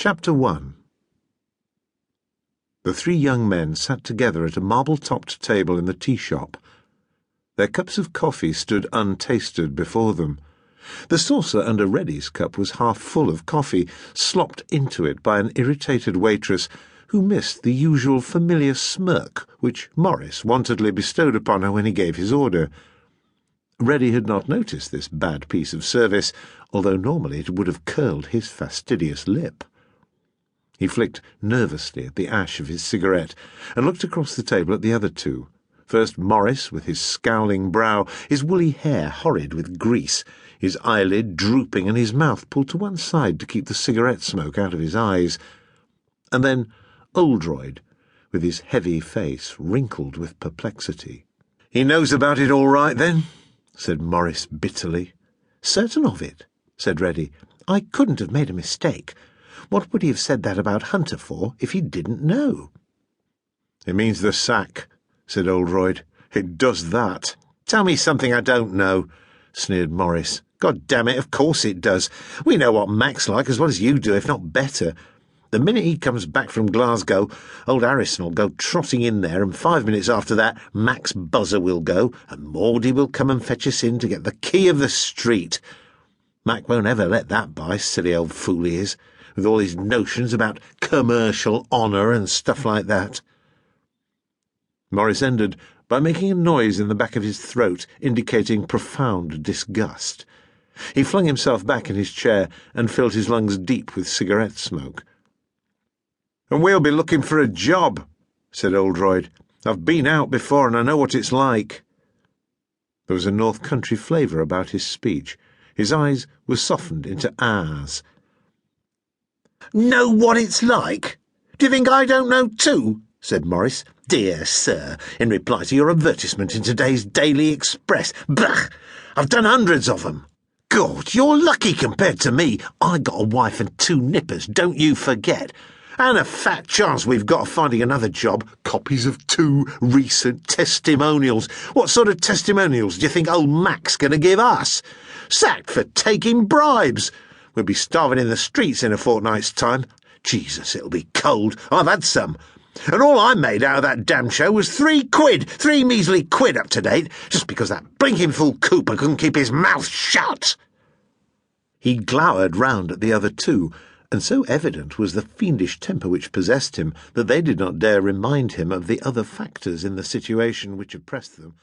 Chapter 1. The three young men sat together at a marble-topped table in the tea shop. Their cups of coffee stood untasted before them. The saucer under Reddy's cup was half full of coffee, slopped into it by an irritated waitress who missed the usual familiar smirk which Morris wantedly bestowed upon her when he gave his order. Reddy had not noticed this bad piece of service, although normally it would have curled his fastidious lip. He flicked nervously at the ash of his cigarette and looked across the table at the other two. First Morris, with his scowling brow, his woolly hair horrid with grease, his eyelid drooping and his mouth pulled to one side to keep the cigarette smoke out of his eyes. And then Oldroyd, with his heavy face wrinkled with perplexity. "He knows about it all right, then?" said Morris bitterly. "Certain of it," said Reddy. "I couldn't have made a mistake. What would he have said that about Hunter for if he didn't know?" "It means the sack," said Oldroyd. "It does that." "Tell me something I don't know," sneered Morris. "God damn it, of course it does. We know what Mac's like as well as you do, if not better. The minute he comes back from Glasgow, old Harrison will go trotting in there, and 5 minutes after that Mac's buzzer will go, and Maudie will come and fetch us in to get the key of the street. Mac won't ever let that by, silly old fool he is, with all his notions about commercial honour and stuff like that." Morris ended by making a noise in the back of his throat, indicating profound disgust. He flung himself back in his chair and filled his lungs deep with cigarette smoke. "And we'll be looking for a job," said Oldroyd. "I've been out before and I know what it's like." There was a North Country flavour about his speech. His eyes were softened into ahs. "Know what it's like? Do you think I don't know too?" said Morris. "Dear sir, in reply to your advertisement in today's Daily Express. Bah! I've done hundreds of them. God, you're lucky compared to me. I got a wife and 2 nippers, don't you forget. And a fat chance we've got of finding another job. Copies of 2 recent testimonials. What sort of testimonials do you think old Mac's going to give us? Sacked for taking bribes. We'll be starving in the streets in a fortnight's time. Jesus, it'll be cold. I've had some. And all I made out of that damn show was 3 quid, 3 measly quid up to date, just because that blinking fool Cooper couldn't keep his mouth shut." He glowered round at the other two, and so evident was the fiendish temper which possessed him that they did not dare remind him of the other factors in the situation which oppressed them.